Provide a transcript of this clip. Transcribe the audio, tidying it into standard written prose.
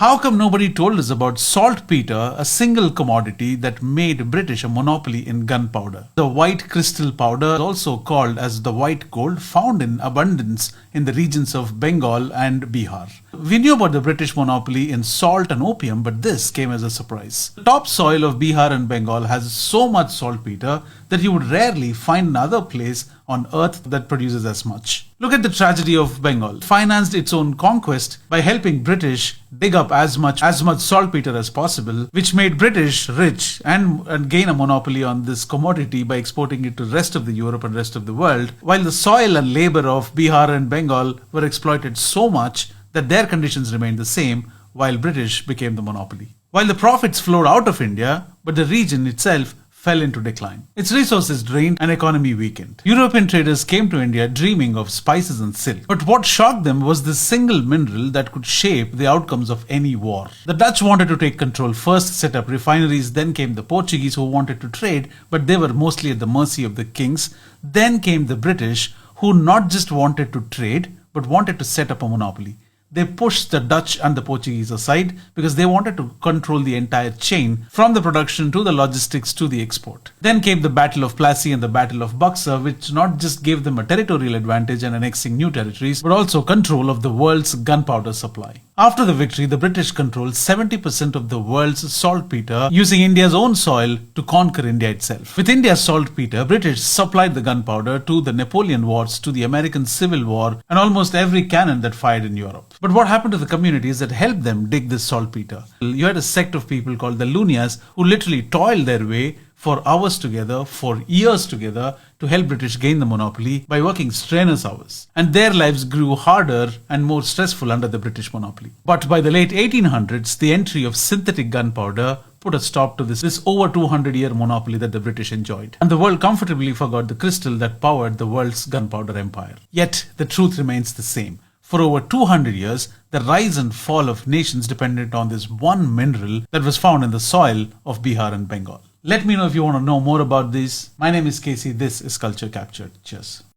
How come nobody told us about saltpetre, a single commodity that made British a monopoly in gunpowder? The white crystal powder, also called as the white gold, found in abundance in the regions of Bengal and Bihar. We knew about the British monopoly in salt and opium, but this came as a surprise. The topsoil of Bihar and Bengal has so much saltpetre that you would rarely find another place on earth that produces as much. Look at the tragedy of Bengal. It financed its own conquest by helping British dig up as much saltpetre as possible, which made British rich and gain a monopoly on this commodity by exporting it to the rest of the Europe and rest of the world, while the soil and labor of Bihar and Bengal were exploited so much that their conditions remained the same while British became the monopoly. While the profits flowed out of India, but the region itself fell into decline. Its resources drained and economy weakened. European traders came to India dreaming of spices and silk. But what shocked them was this single mineral that could shape the outcomes of any war. The Dutch wanted to take control, first set up refineries, then came the Portuguese who wanted to trade, but they were mostly at the mercy of the kings. Then came the British who not just wanted to trade, but wanted to set up a monopoly. They pushed the Dutch and the Portuguese aside because they wanted to control the entire chain from the production to the logistics to the export. Then came the Battle of Plassey and the Battle of Buxar, which not just gave them a territorial advantage and annexing new territories, but also control of the world's gunpowder supply. After the victory, the British controlled 70% of the world's saltpetre, using India's own soil to conquer India itself. With India's saltpetre, British supplied the gunpowder to the Napoleon Wars, to the American Civil War, and almost every cannon that fired in Europe. But what happened to the communities that helped them dig this saltpetre? You had a sect of people called the Lunias who literally toiled their way for hours together, for years together, to help British gain the monopoly by working strenuous hours. And their lives grew harder and more stressful under the British monopoly. But by the late 1800s, the entry of synthetic gunpowder put a stop to this over 200-year monopoly that the British enjoyed. And the world comfortably forgot the crystal that powered the world's gunpowder empire. Yet, the truth remains the same. For over 200 years, the rise and fall of nations depended on this one mineral that was found in the soil of Bihar and Bengal. Let me know if you want to know more about this. My name is Casey. This is Culture Captured. Cheers.